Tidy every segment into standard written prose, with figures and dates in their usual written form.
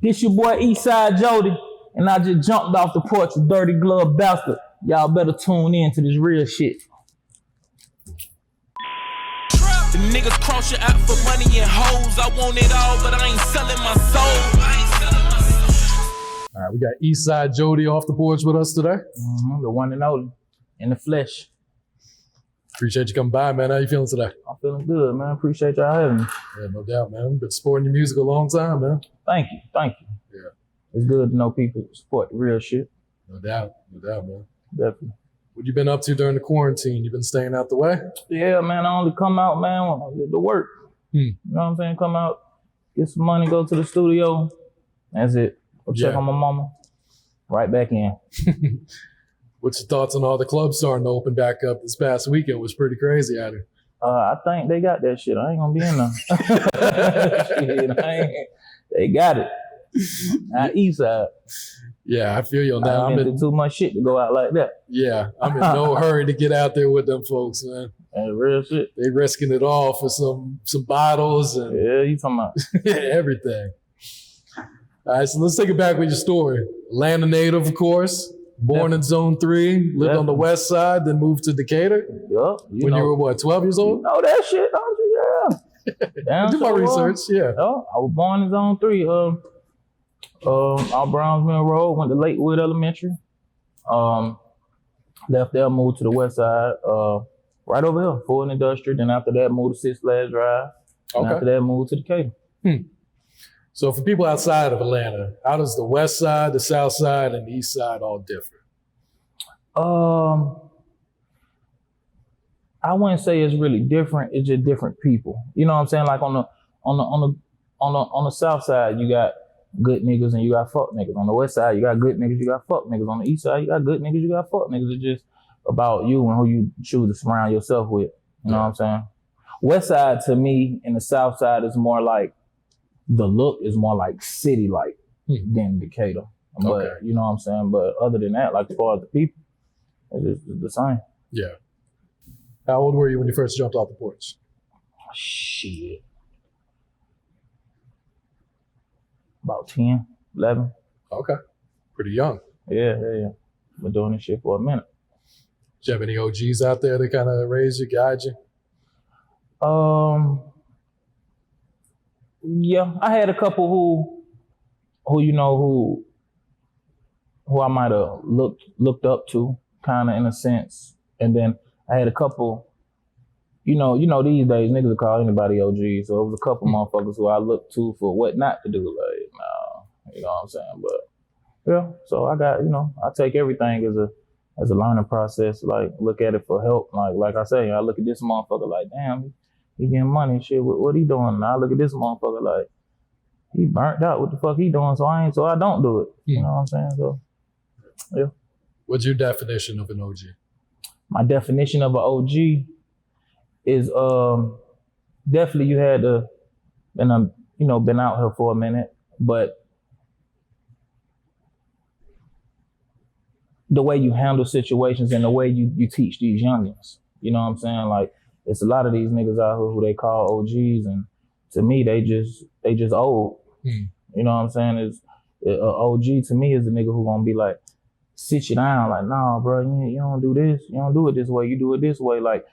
This your boy Eastside Jody, and I just jumped off the porch with Dirty Glove Bastard. Y'all better tune in to this real shit. The niggas cross you out for money and hoes. I want it all, but I ain't selling my soul. All right, we got Eastside Jody off the porch with us today. The one and only, in the flesh. Appreciate you coming by, man. How you feeling today? I'm feeling good, man. Appreciate y'all having me. Yeah, no doubt, man. Been supporting your music a long time, man. Thank you. Yeah. It's good to know people support the real shit. No doubt, man. Definitely. What you been up to during the quarantine? You been staying out the way? Yeah, man, I only come out, man, when I get to work. You know what I'm saying? Come out, get some money, go to the studio. That's it. Go check on my mama. Right back in. What's your thoughts on all the clubs starting to open back up this past weekend? It was pretty crazy out here. I think they got that shit. I ain't gonna be in there. They got it. Eastside. Yeah, I feel you on that. I'm in too much shit to go out like that. Yeah, I'm in no hurry to get out there with them folks, man. And real shit. They risking it all for some bottles and you talking about everything. All right, so let's take it back with your story. Atlanta native, of course. Born in Zone 3, lived on the west side, then moved to Decatur. Yup. When you were what, 12 years old? You know that shit, don't you? Yeah. I do my research, yeah. I was born in Zone 3. Out Brownsville Road, went to Lakewood Elementary. Left there, moved to the west side, right over here, Ford Industrial. Then after that, moved to Six Flags Drive. And after that, moved to Decatur. So for people outside of Atlanta, how does the west side, the south side, and the east side all differ? I wouldn't say it's really different. It's just different people. You know what I'm saying? Like on the south side, you got good niggas and you got fuck niggas. On the west side, you got good niggas, you got fuck niggas. On the east side, you got good niggas, you got fuck niggas. It's just about you and who you choose to surround yourself with. You know what I'm saying? West side to me and the south side is more like, the look is more like city-like than Decatur. But you know what I'm saying? But other than that, like as far as the people, it's just the same. Yeah. How old were you when you first jumped off the porch? Shit. About 10, 11. Okay. Pretty young. Yeah. Been doing this shit for a minute. Did you have any OGs out there that kind of raised you, guide you? Yeah, I had a couple who you know who I might have looked up to, kind of in a sense, and then I had a couple. You know these days niggas will call anybody OG, so it was a couple motherfuckers who I looked to for what not to do. Like, you know what I'm saying? But yeah, so I got I take everything as a learning process. Like look at it for help. Like I say, I look at this motherfucker like damn. He getting money and shit. What he doing? And I look at this motherfucker like he burnt out. What the fuck he doing? So I don't do it. You know what I'm saying? So yeah. What's your definition of an OG? My definition of an OG is definitely you had to been out here for a minute, but the way you handle situations and the way you teach these youngins. You know what I'm saying? Like it's a lot of these niggas out here who they call OGs, and to me they just old. You know what I'm saying? Is OG to me is the nigga who gonna be like sit you down like nah bro, you don't do this, you don't do it this way, you do it this way. Like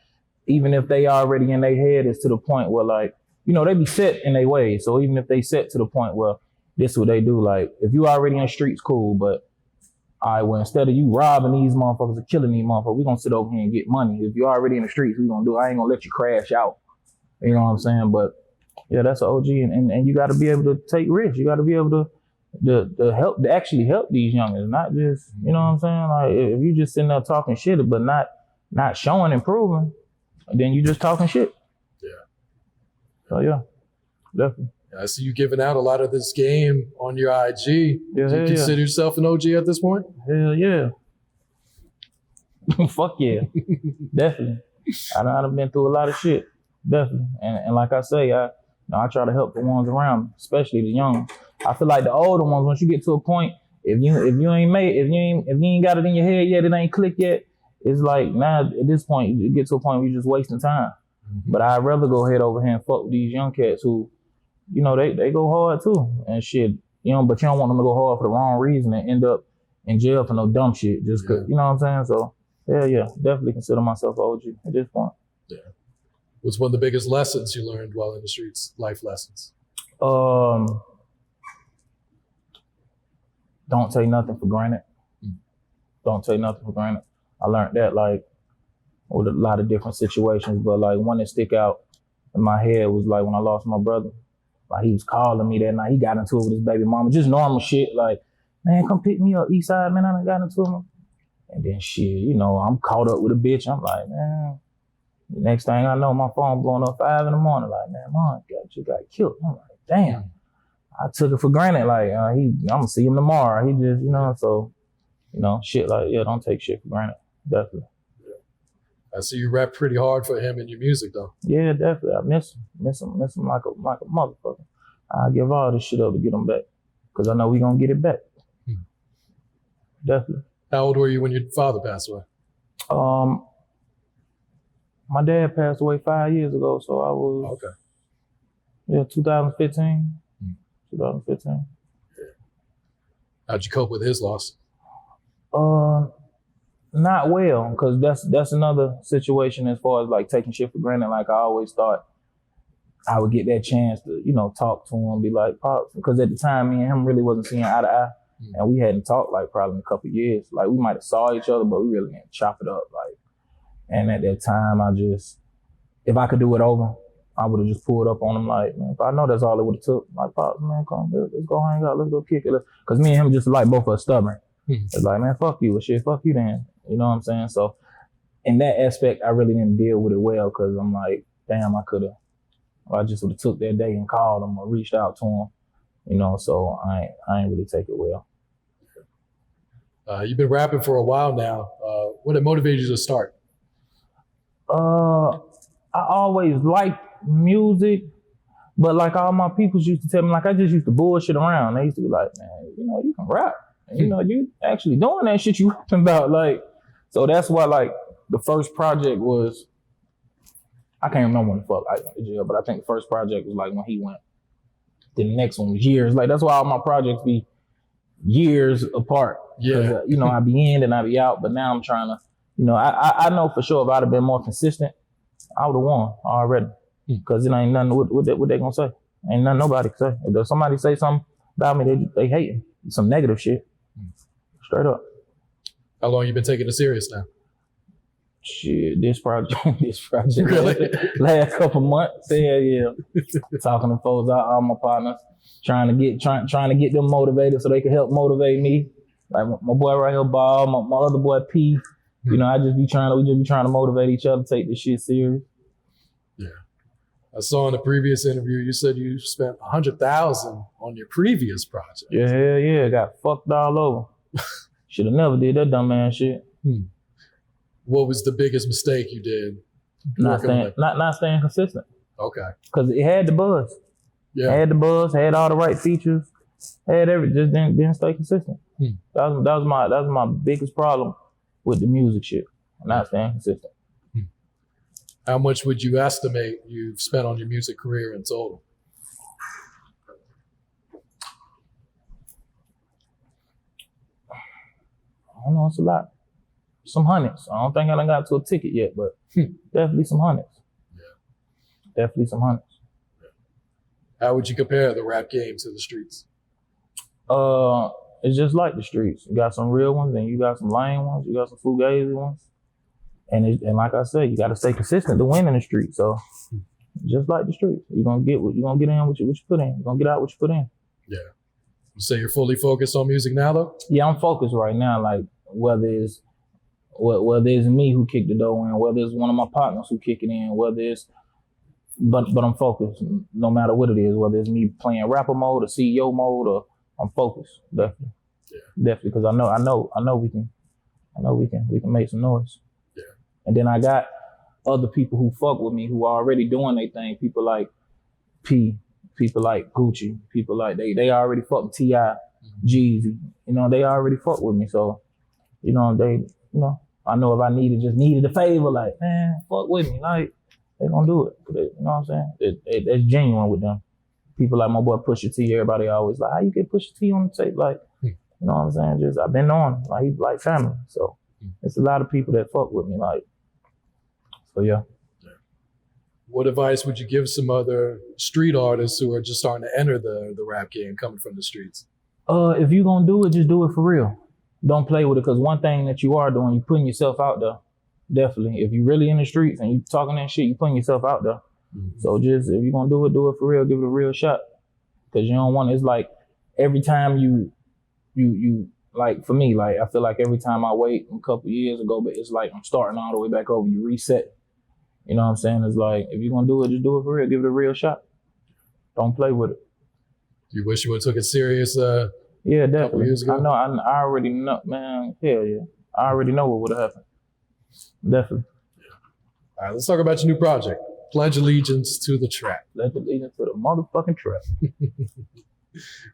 even if they already in their head is to the point where like they be set in their ways. So even if they set to the point where this is what they do, like if you already in the streets, cool, but all right, well, instead of you robbing these motherfuckers or killing these motherfuckers, we gonna sit over here and get money. If you're already in the streets, we gonna do it. I ain't gonna let you crash out. You know what I'm saying? But yeah, that's an OG, and you gotta be able to take risks. You gotta be able to help, to actually help these youngins, not just, you know what I'm saying? Like if you just sitting there talking shit, but not showing and proving, then you just talking shit. Yeah. So yeah, definitely. I see you giving out a lot of this game on your IG. Yeah, do you consider yourself an OG at this point? Hell yeah. Fuck yeah. Definitely. I've been through a lot of shit. Definitely. And like I say, I try to help the ones around me, especially the young. I feel like the older ones, once you get to a point, if you ain't got it in your head yet, it ain't clicked yet, it's like now at this point, you get to a point where you're just wasting time. But I'd rather go ahead over here and fuck with these young cats who you know, they go hard too and shit. You know, but you don't want them to go hard for the wrong reason and end up in jail for no dumb shit. Just cause, you know what I'm saying? So yeah, definitely consider myself an OG at this point. Yeah. What's one of the biggest lessons you learned while in the streets? Life lessons. Don't take nothing for granted. Don't take nothing for granted. I learned that like with a lot of different situations, but like one that stick out in my head was like when I lost my brother. Like he was calling me that night. He got into it with his baby mama, just normal shit. Like, man, come pick me up, Eastside, man. I done got into it. And then shit, you know, I'm caught up with a bitch. I'm like, man. The next thing I know, my phone blowing up 5 in the morning. Like, man, mom, you got killed. I'm like, damn. I took it for granted. Like, I'm gonna see him tomorrow. He just, you know, so, you know, shit like, yeah, don't take shit for granted. Definitely. I see you rap pretty hard for him in your music, though. Yeah, definitely. I miss him like a motherfucker. I give all this shit up to get him back, cause I know we gonna get it back. Definitely. How old were you when your father passed away? My dad passed away 5 years ago, so I was 2015. 2015. How'd you cope with his loss? Not well, because that's another situation as far as like taking shit for granted. Like I always thought I would get that chance to, you know, talk to him, be like, Pops, because at the time me and him really wasn't seeing eye to eye, and we hadn't talked like probably in a couple of years. Like we might have saw each other, but we really didn't chop it up. Like, and at that time, if I could do it over, I would have just pulled up on him like, man, if I know that's all it would have took. Like, Pops, man, come, let's go hang out, let's go kick it. Because me and him just like both of us stubborn. It's like, man, fuck you, shit, fuck you then. You know what I'm saying? So in that aspect, I really didn't deal with it well, because I'm like, damn, I just would have took that day and called him or reached out to him, you know, so I ain't really take it well. You've been rapping for a while now. What had motivated you to start? I always liked music, but like all my peoples used to tell me, like I just used to bullshit around. They used to be like, man, you know, you can rap. You know, you actually doing that shit you rapping about. Like, so that's why like the first project was, I can't remember when the fuck I went to jail, but I think the first project was like when he went. Then the next one was years. Like that's why all my projects be years apart. Yeah. You know, I be in and I be out, but now I'm trying to, you know, I know for sure if I'd have been more consistent, I would have won already. Because it ain't nothing, what they gonna say? Ain't nothing nobody can say. If somebody say something about me, they hating. Some negative shit. Straight up. How long you been taking it serious now? Shit, this project Really? last couple months. Yeah. Talking to folks, all my partners, trying to get them motivated so they can help motivate me. Like my boy right here, Bob, my other boy P. You know, we just be trying to motivate each other, take this shit serious. Yeah. I saw in a previous interview you said you spent $100,000 on your previous project. Yeah. Got fucked all over. Should have never did that dumb ass shit. What was the biggest mistake you did? Not staying consistent. Okay. Because it had the buzz. Yeah. Had the buzz, had all the right features, had everything, just didn't stay consistent. That was my biggest problem with the music shit. Not staying consistent. How much would you estimate you've spent on your music career in total? I don't know, it's a lot. Some hundreds. I don't think I done got to a ticket yet, but definitely some hundreds. Yeah. Definitely some hundreds. Yeah. How would you compare the rap game to the streets? It's just like the streets. You got some real ones, and you got some lame ones. You got some fugazi ones, and like I said, you got to stay consistent to win in the street. So, just like the streets, you're gonna get in what you put in. You're gonna get out what you put in. Yeah. You say you're fully focused on music now, though? Yeah, I'm focused right now. Like whether it's me who kicked the door in, whether it's one of my partners who kick it in, but I'm focused no matter what it is. Whether it's me playing rapper mode or CEO mode, or I'm focused, definitely. Yeah. Definitely, because I know we can make some noise. Yeah. And then I got other people who fuck with me who are already doing their thing. People like P, people like Gucci, people like they already fuck with T.I., Jeezy. You know, they already fuck with me. So, you know, I know if I needed a favor, like, man, fuck with me, like, they gonna do it. You know what I'm saying? That's genuine with them. people like my boy Pusha T, everybody always like, how you get Pusha T on the tape? Like, you know what I'm saying? Just I've been on, like he's like family. So it's a lot of people that fuck with me, like. So yeah. What advice would you give some other street artists who are just starting to enter the rap game, coming from the streets? If you gonna do it, just do it for real. Don't play with it, because one thing that you are doing, you putting yourself out there. Definitely. If you really in the streets and you talking that shit, you putting yourself out there. So just, if you're gonna do it for real, give it a real shot. Because you don't want, it's like every time you like, for me, like I feel like every time I wait a couple years ago, but it's like I'm starting all the way back over, you reset. You know what I'm saying? It's like, if you're gonna do it, just do it for real. Give it a real shot. Don't play with it. You wish you would have took it serious yeah, definitely. years ago? I know, I already know, man, hell yeah. I already know what would have happened. Definitely. All right, let's talk about your new project. Pledge allegiance to the trap. Pledge allegiance to the motherfucking trap.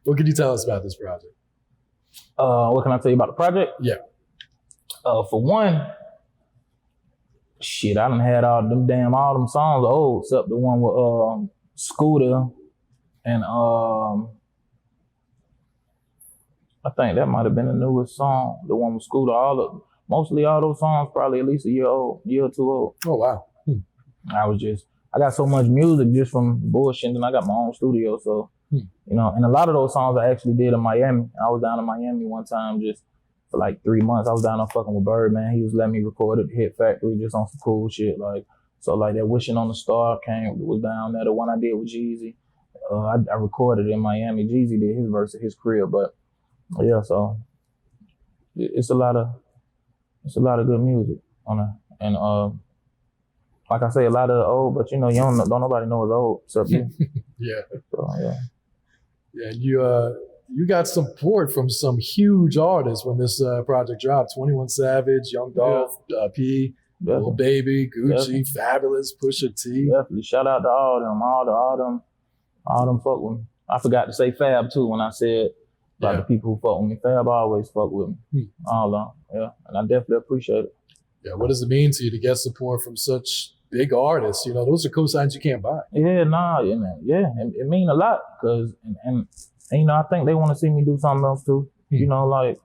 What can you tell us about this project? What can I tell you about the project? Yeah. For one, shit, I done had all them songs old, except the one with Scooter and I think that might have been the newest song, the one with Scooter. Mostly all those songs probably at least a year or two old. Oh wow. I got so much music just from bullshit, and I got my own studio, so you know, and a lot of those songs I actually did in Miami. I was down in Miami one time just for like 3 months. I was down there fucking with Birdman. He was letting me record at Hit Factory just on some cool shit. Like, so like that Wishing on the Star was down there. The one I did with Jeezy, I recorded in Miami. Jeezy did his verse at his crib, but yeah, so it's a lot of good music on it. And like I say, a lot of old, but you know, don't nobody know it's old except you. Yeah. So yeah. Yeah, and you got support from some huge artists when this project dropped. 21 Savage, Young Dolph, P, Lil Baby, Gucci, Fabolous, Pusha T. Definitely. Shout out to all them fuck with me. I forgot to say Fab too when I said about the people who fuck with me. Fab always fuck with me. All of them. Yeah. And I definitely appreciate it. Yeah, what does it mean to you to get support from such big artists? You know, those are cosigns you can't buy. Yeah, nah, it mean a lot, because and you know, I think they want to see me do something else too. You know, like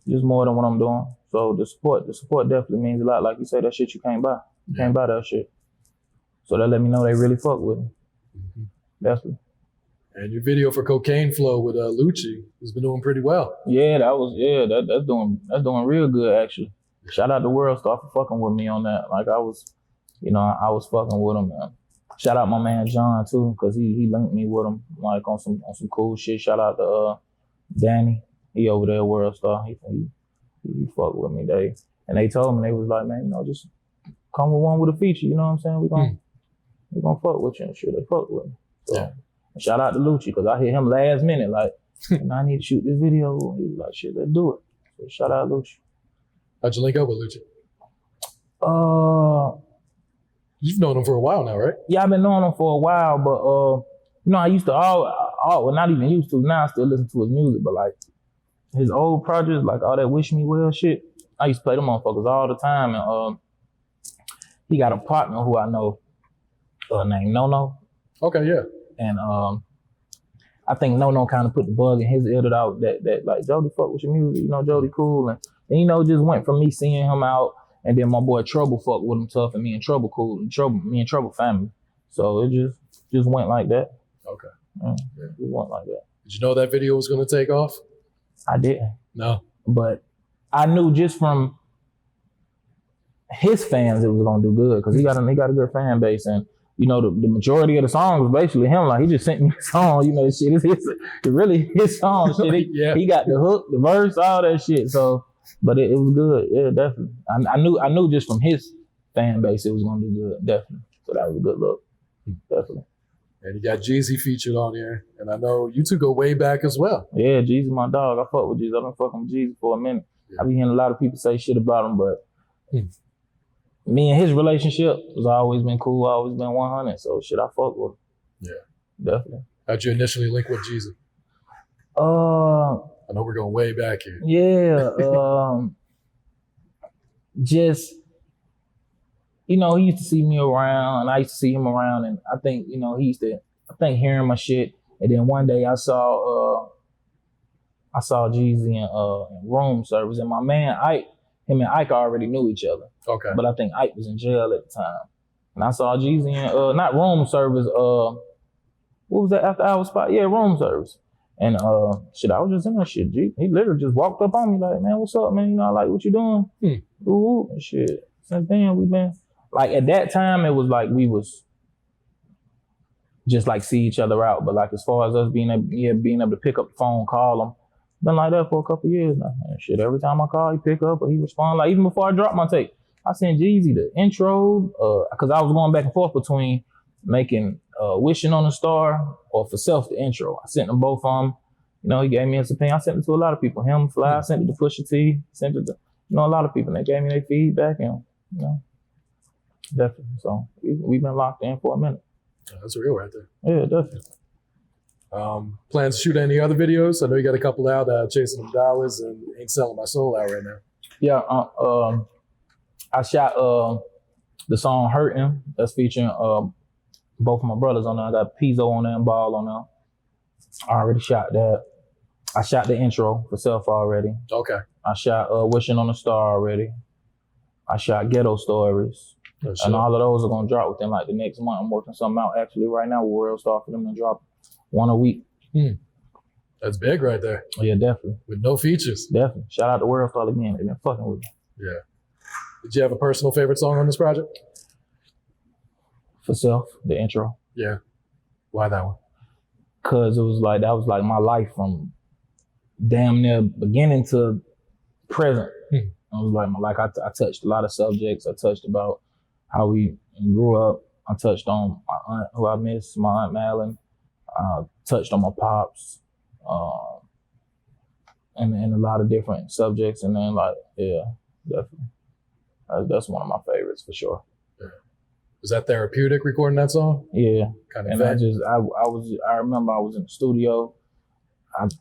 just more than what I'm doing. So the support definitely means a lot. Like you say, that shit you can't buy. You can't buy that shit. So that let me know they really fuck with me. Definitely. And your video for Cocaine Flow with Lucci has been doing pretty well. Yeah, that's doing real good actually. Shout out to World Star for fucking with me on that. Like I was fucking with him, man. Shout out my man John too, because he linked me with him like on some cool shit. Shout out to Danny. He over there at World Star. He fucked with me. They told me, they was like, man, you know, just come with one with a feature, you know what I'm saying? We gonna fuck with you and shit. They fucked with me. So shout out to Lucci, because I hit him last minute, like, I need to shoot this video. He was like, shit, let's do it. So shout out Lucci. How'd you link up with Lucci? You've known him for a while now, right? Yeah, I've been knowing him for a while, but you know, I used to well, not even used to, now I still listen to his music, but like his old projects, like all that Wish Me Well shit, I used to play them motherfuckers all the time. And he got a partner who I know named No. Okay, yeah. And I think No kind of put the bug in his ear that like, Jody fuck with your music, you know, Jody cool. And you know, just went from me seeing him out, and then my boy Trouble fucked with him tough, and me and Trouble cool, me and Trouble family. So it just went like that. Okay. It went like that. Did you know that video was going to take off? I didn't. No. But I knew just from his fans it was gonna do good, because he got a good fan base, and you know, the majority of the songs was basically him. Like, he just sent me a song, you know, shit. It's really his song. Shit. He got the hook, the verse, all that shit. So, but it was good. Yeah, definitely. I knew just from his fan base it was gonna do good. Definitely. So that was a good look. Definitely. And you got Jeezy featured on here, and I know you two go way back as well. Yeah, Jeezy my dog. I fuck with Jeezy. I've been fucking with Jeezy for a minute. Yeah. I be hearing a lot of people say shit about him, but me and his relationship has always been cool, always been 100. So shit, I fuck with him. Yeah. Definitely. How'd you initially link with Jeezy? I know we're going way back here. Yeah. Just, you know, he used to see me around, and I used to see him around, and I think, you know, I think hearing my shit. And then one day I saw Jeezy in room service, and my man Ike, him and Ike already knew each other. Okay. But I think Ike was in jail at the time. And I saw Jeezy in not room service, what was that after hours spot? Yeah, room service. And shit, I was just in that shit. He literally just walked up on me like, man, what's up, man? You know, I like what you doing. Ooh, and shit. Since then, we've been, like, at that time, it was like we was just like see each other out. But like, as far as us being able to pick up the phone, call him, been like that for a couple years now. And shit, every time I call, he pick up or he respond. Like, even before I dropped my tape, I sent Jeezy the intro, because I was going back and forth between making Wishing on a Star or For Self the intro. I sent them both on. You know, he gave me his opinion. I sent it to a lot of people. Him, Fly, I sent it to Pusha T, sent it to, you know, a lot of people. They gave me their feedback, and, you know, definitely. So we've been locked in for a minute. Yeah, that's real right there. Yeah, definitely. Plans to shoot any other videos? I know you got a couple out, Chasing Them Dollars and Ain't Selling My Soul out right now. Yeah, I shot the song Hurtin'. That's featuring both of my brothers on there. I got Pizzo on there and Ball on there. I already shot that. I shot the intro for Self already. Okay. I shot Wishing on a Star already. I shot Ghetto Stories. Oh, and all of those are gonna drop within like the next month. I'm working something out actually right now with World Star for them to drop one a week. That's big right there. Oh, yeah, definitely. With no features. Definitely. Shout out to World Star again. They've been fucking with me. Yeah. Did you have a personal favorite song on this project? For Self, the intro. Yeah. Why that one? Cause it was like, that was like my life from damn near beginning to present. It was like I touched a lot of subjects. I touched about how we grew up. I touched on my aunt, who I miss, my Aunt Malin. Touched on my pops, and a lot of different subjects. And then like, yeah, definitely. That's one of my favorites for sure. Yeah. Was that therapeutic recording that song? Yeah. Kind of. And I remember I was in the studio.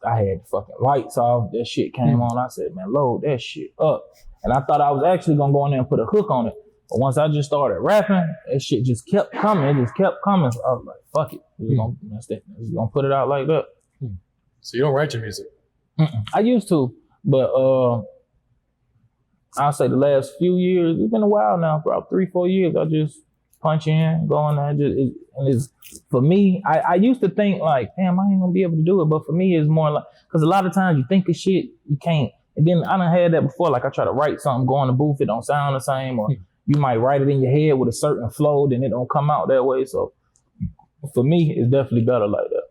I had fucking lights off. That shit came on. I said, man, load that shit up. And I thought I was actually gonna go in there and put a hook on it. But once I just started rapping, that shit just kept coming. It just kept coming. So I was like, fuck it. We're gonna put it out like that. So you don't write your music? I used to, but I'll say the last few years, it's been a while now, for about 3-4 years, I just punch in, go on there. And it's, for me, I used to think like, damn, I ain't gonna be able to do it. But for me, it's more like, because a lot of times you think of shit, you can't. And then I done had that before, like I try to write something, go in the booth, it don't sound the same, or you might write it in your head with a certain flow, then it don't come out that way. So for me, it's definitely better like that.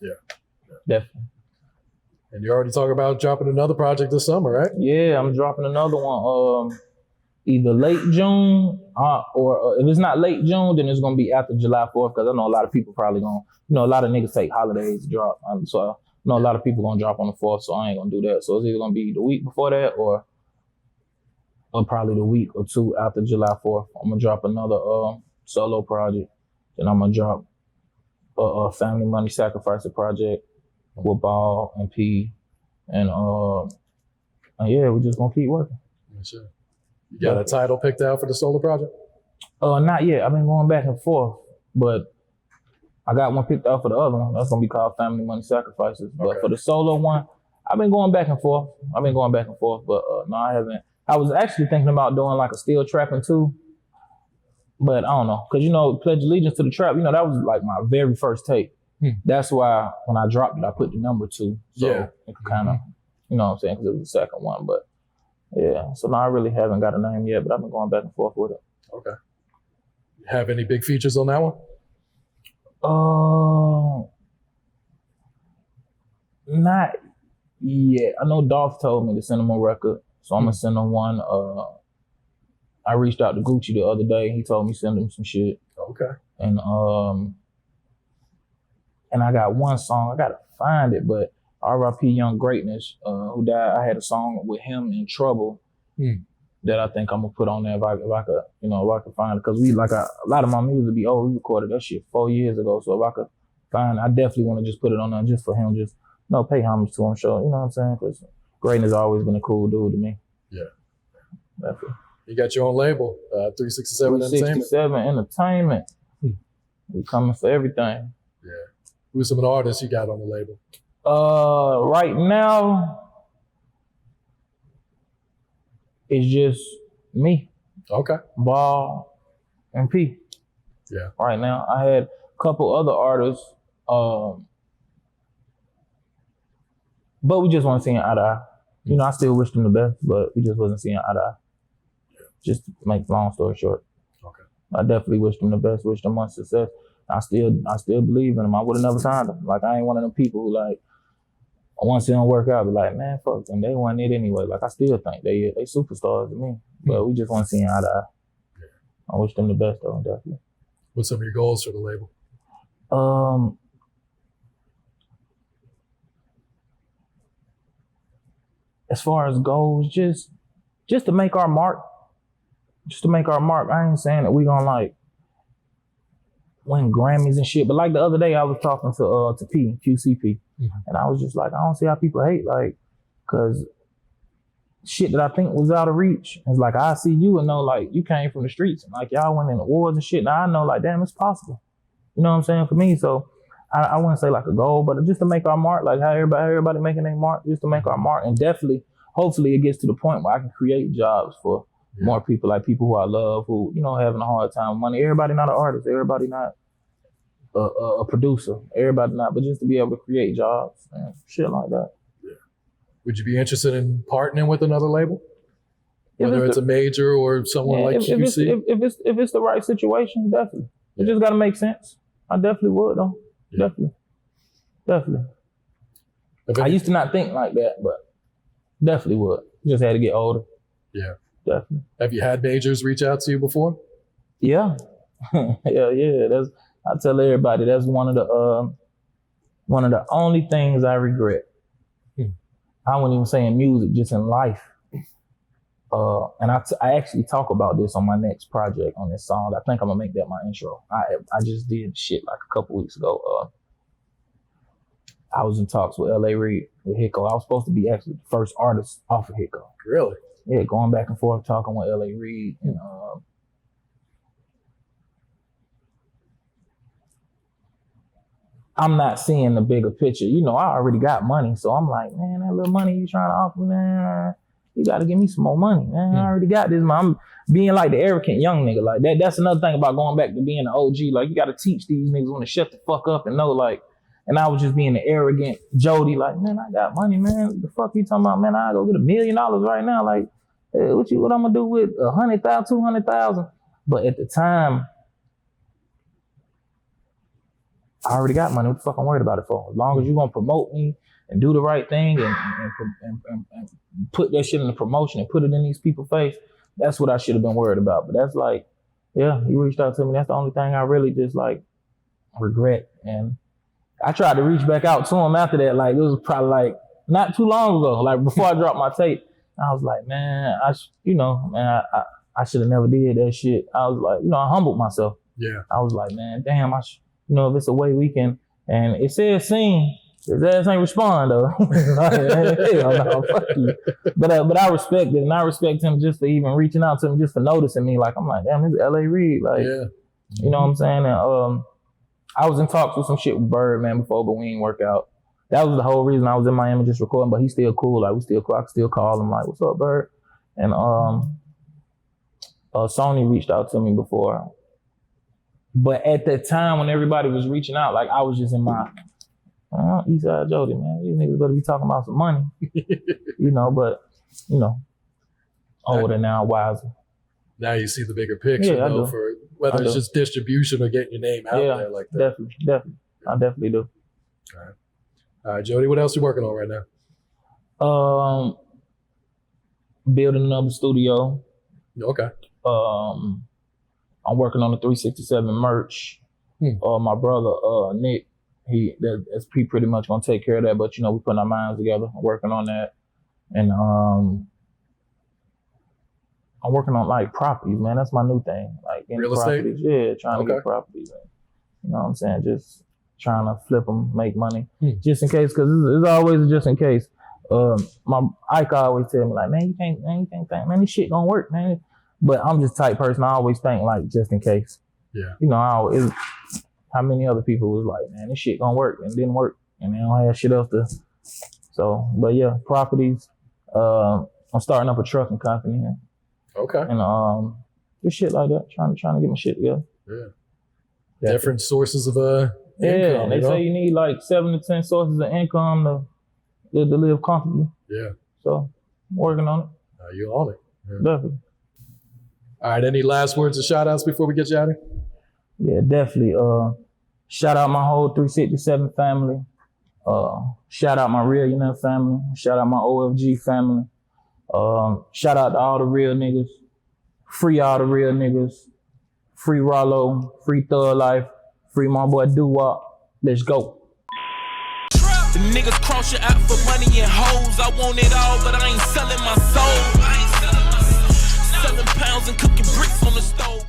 Yeah. Definitely. And you already talking about dropping another project this summer, right? Yeah, I'm dropping another one. Either late June or if it's not late June, then it's gonna be after July 4th, because I know a lot of people probably gonna, a lot of niggas take holidays to drop. So I know a lot of people gonna drop on the 4th, so I ain't gonna do that. So it's either gonna be the week before that or probably the week or two after July 4th. I'm gonna drop another solo project. Then I'm gonna drop a Family Money Sacrificer project with Ball and P. And yeah, we're just gonna keep working. Sure. You got a title picked out for the solo project? Not yet. I've been going back and forth, but I got one picked out for the other one. That's gonna be called Family Money Sacrifices. But for the solo one, I've been going back and forth. But no, I haven't. I was actually thinking about doing like a Still Trapping too, but I don't know, cause Pledge Allegiance to the Trap. That was like my very first tape. That's why when I dropped it, I put the number 2. So it could kind of, you know what I'm saying, because it was the second one. But yeah, so no, I really haven't got a name yet, but I've been going back and forth with it. Okay. Have any big features on that one? Not yet. I know Dolph told me to send him a record, so I'm gonna send him one. I reached out to Gucci the other day. He told me send him some shit. Okay. And I got one song. I gotta find it, but R.I.P. Young Greatness, who died. I had a song with him in Trouble that I think I'm gonna put on there if I could find it. Cause a lot of my music be old. We recorded that shit 4 years ago. So if I could find it, I definitely want to just put it on there just for him. Just pay homage to him. Show, you know what I'm saying? Cause Greatness has always been a cool dude to me. Yeah. Definitely. You got your own label, 367 Entertainment. 367 Entertainment. We coming for everything. Yeah. Who's some of the artists you got on the label? Right now, it's just me. Okay. Ball and P. Yeah. Right now, I had a couple other artists, but we just weren't seeing eye to eye. You know, I still wish them the best, but we just wasn't seeing eye to eye. Just to make long story short. Okay. I definitely wish them the best, wish them much success. I still believe in them. I would have never signed them. Like, I ain't one of them people who, like, once it don't work out, be like, man, fuck them. They wasn't it anyway. Like, I still think they superstars to me. But we just weren't seeing eye to eye. Yeah. I wish them the best though, definitely. What's some of your goals for the label? As far as goals, just to make our mark. Just to make our mark. I ain't saying that we gonna like win Grammys and shit, but like the other day I was talking to QCP, and I was just like, I don't see how people hate, like, cause shit that I think was out of reach. It's like, I see you and know, like, you came from the streets and like y'all went in awards and shit. Now I know, like, damn, it's possible. You know what I'm saying? For me, so I wouldn't say like a goal, but just to make our mark, like how everybody making their mark, just to make our mark, and definitely, hopefully, it gets to the point where I can create jobs for more people, like people who I love, who, you know, having a hard time with money. Everybody not an artist. Everybody not a producer. Everybody not, but just to be able to create jobs and shit like that. Yeah. Would you be interested in partnering with another label? Whether it's a major or someone like QC? If it's the right situation, definitely. It just got to make sense. I definitely would, though. Yeah. Definitely. I used to not think like that, but definitely would. Just had to get older. Yeah. Definitely. Have you had majors reach out to you before? Yeah. Yeah. I tell everybody that's one of the only things I regret. I wouldn't even say in music, just in life. And I actually talk about this on my next project on this song. I think I'm gonna make that my intro. I just did shit like a couple weeks ago. I was in talks with Reid with Hicko. I was supposed to be actually the first artist off of Hicko. Really? Yeah, going back and forth talking with Reid, and I'm not seeing the bigger picture. You know, I already got money, so I'm like, man, that little money you trying to offer, man, you got to give me some more money, man. I already got this, man. I'm being like the arrogant young nigga. Like that's another thing about going back to being an OG. Like, you got to teach these niggas when to shut the fuck up and know, like. And I was just being the arrogant Jody, like, man, I got money, man. What the fuck you talking about, man? I go get $1 million right now. Like, hey, what I'm gonna do with 100,000, 200,000? But at the time, I already got money. What the fuck I'm worried about it for? As long as you're gonna promote me and do the right thing and put that shit in the promotion and put it in these people's face, that's what I should have been worried about. But that's like, yeah, you reached out to me. That's the only thing I really just like regret. And I tried to reach back out to him after that. Like, it was probably like not too long ago. Like, before I dropped my tape, I was like, man, I should have never did that shit. I was like, I humbled myself. Yeah. I was like, man, damn, if it's a way we can, and it says sing, his ass ain't respond though. Hell no, fuck you. But I respect it, and I respect him just for even reaching out to him, just for noticing me. Like, I'm like, damn, this is Reid. Like, you know what I'm saying? And I was in talks with some shit with Bird, man, before, but we ain't work out. That was the whole reason I was in Miami just recording, but he's still cool. Like, we still cool. I can still call him, like, what's up, Bird? And Sony reached out to me before. But at that time when everybody was reaching out, like, I was just in my Eastside Jody, man. These niggas better be talking about some money. Older now, wiser. Now you see the bigger picture, though, for whether it's just distribution or getting your name out there like that. Definitely. I definitely do. All right, Jody, what else are you working on right now? Building another studio. Okay. I'm working on the 367 merch. My brother, Nick, he pretty much gonna take care of that, but we putting our minds together, working on that. And I'm working on like properties, man. That's my new thing. Like real estate? Yeah, trying to get properties. You know what I'm saying? Just trying to flip them, make money. Just in case, because it's always a just in case. My Ike always tell me, like, man, you can't think, man, this shit gonna work, man. But I'm just the type person, I always think like just in case. Yeah. How how many other people was like, man, this shit gonna work and it didn't work and they don't have shit else to. So, but yeah, properties. I'm starting up a trucking company. Okay. And just shit like that. Trying to get my shit together. Yeah. Different sources of income. Yeah, and they say you need like 7 to 10 sources of income to live comfortably. Yeah. So I'm working on it. You're on it. Yeah. Definitely. All right. Any last words or shout outs before we get you out of here? Yeah, definitely. Shout out my whole 367 family. Shout out my real family. Shout out my OFG family. Shout out to all the real niggas. Free all the real niggas. Free Rollo. Free Thug Life. Free my boy Doo-Wop. Let's go. The niggas cross you out for money and hoes. I want it all, but I ain't selling my soul. Selling pounds and cooking bricks on the stove.